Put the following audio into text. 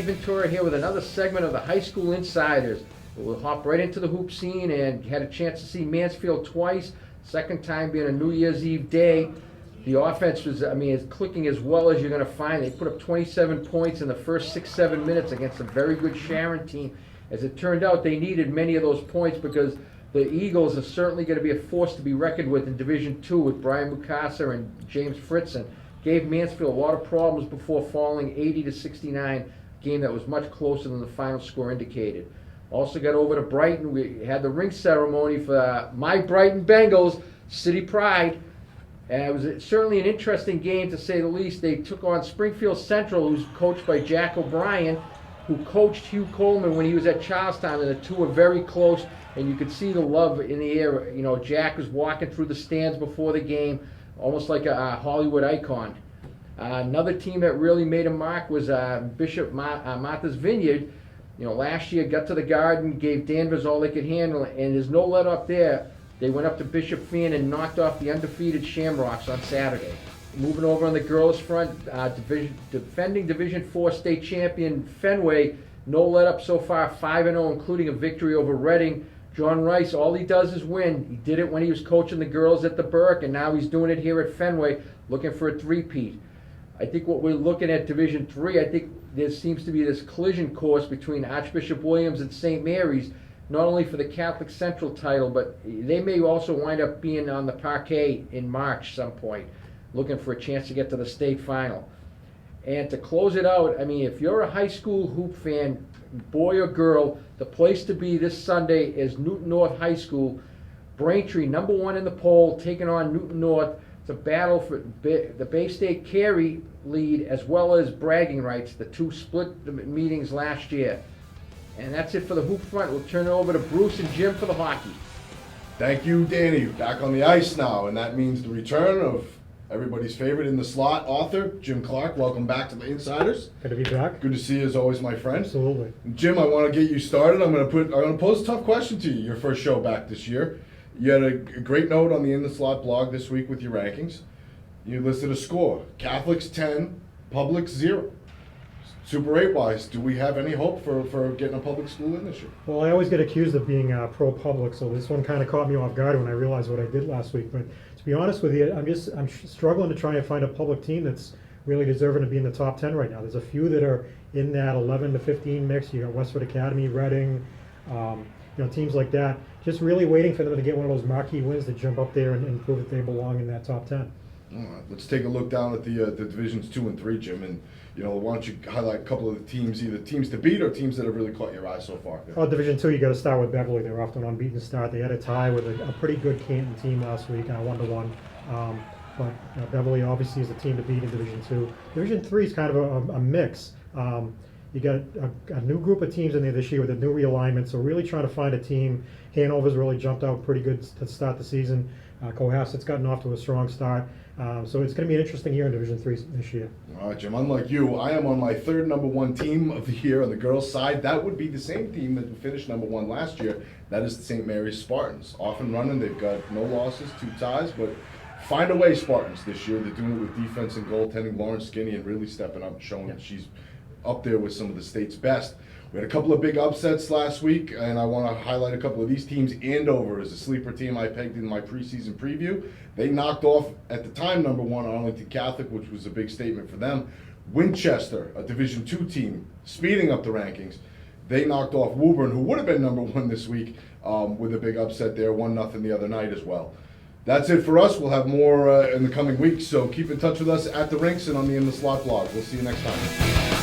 Dave Ventura here with another segment of the High School Insiders. We'll hop right into the hoop scene and had a chance to see Mansfield twice, second time being a New Year's Eve day. The offense was, it's clicking as well as you're going to find. They put up 27 points in the first 6-7 minutes against a very good Sharon team. As it turned out, they needed many of those points because the Eagles are certainly going to be a force to be reckoned with in Division II with Brian Mukasa and James Fritzen. Gave Mansfield a lot of problems before falling 80-69, a game that was much closer than the final score indicated. Also got over to Brighton. We had the ring ceremony for my Brighton Bengals, City Pride. It was certainly an interesting game to say the least. They took on Springfield Central, who's coached by Jack O'Brien, who coached Hugh Coleman when he was at Charlestown, and the two were very close, and you could see the love in the air. You know, Jack was walking through the stands before the game, almost like a Hollywood icon. Another team that really made a mark was Bishop Martha's Vineyard. You know, last year got to the Garden, gave Danvers all they could handle, and there's no let up there. They went up to Bishop Fan and knocked off the undefeated Shamrocks on Saturday. Moving over on the girls' front, defending Division IV state champion Fenway, no let up so far, 5-0, including a victory over Reading. John Rice, all he does is win. He did it when he was coaching the girls at the Burke, and now he's doing it here at Fenway, looking for a three-peat. I think what we're looking at Division III, I think there seems to be this collision course between Archbishop Williams and St. Mary's, not only for the Catholic Central title, but they may also wind up being on the parquet in March some point, looking for a chance to get to the state final. And to close it out, if you're a high school hoop fan, boy or girl, the place to be this Sunday is Newton North High School. Braintree, #1 in the poll, taking on Newton North. It's a battle for the Bay State carry lead as well as bragging rights. The two split the meetings last year. And that's it for the hoop front. We'll turn it over to Bruce and Jim for the hockey. Thank you, Danny. Back on the ice now, and that means the return of everybody's favorite in the slot author, Jim Clark. Welcome back to the Insiders. Good to be back. Good to see you as always, my friend. Absolutely. Jim, I want to get you started. I'm going to pose a tough question to you. Your first show back this year. You had a great note on the In the Slot blog this week with your rankings. You listed a score: Catholics 10, Publics 0. Super 8-wise, do we have any hope for getting a public school in this year? Well, I always get accused of being pro-public, so this one kind of caught me off guard when I realized what I did last week. But to be honest with you, I'm struggling to try and find a public team that's really deserving to be in the top 10 right now. There's a few that are in that 11 to 15 mix. You got Westford Academy, Reading, teams like that. Just really waiting for them to get one of those marquee wins to jump up there and prove that they belong in that top 10. All right, let's take a look down at the divisions 2 and 3, Jim, and why don't you highlight a couple of the teams, either teams to beat or teams that have really caught your eye so far? Oh, Division 2, you got to start with Beverly. They're off to an unbeaten start. They had a tie with a pretty good Canton team last week, 1-1. But Beverly obviously is the team to beat in Division 2. Division 3 is kind of a mix. You got a new group of teams in there this year with a new realignment, so really trying to find a team. Hanover's really jumped out pretty good to start the season. Cohasset's gotten off to a strong start. So it's going to be an interesting year in Division 3 this year. All right, Jim, unlike you, I am on my third #1 team of the year on the girls' side. That would be the same team that finished #1 last year. That is the St. Mary's Spartans. Off and running, they've got no losses, 2 ties, but find a way Spartans this year. They're doing it with defense and goaltending. Lauren Skinny and really stepping up, showing that she's up there with some of the state's best. We had a couple of big upsets last week, and I want to highlight a couple of these teams. Andover is a sleeper team I pegged in my preseason preview. They knocked off, at the time, #1 Arlington Catholic, which was a big statement for them. Winchester, a Division II team, speeding up the rankings. They knocked off Woburn, who would have been #1 this week, with a big upset there, 1-0 the other night as well. That's it for us. We'll have more in the coming weeks, so keep in touch with us at the rinks and on the In the Slot blog. We'll see you next time.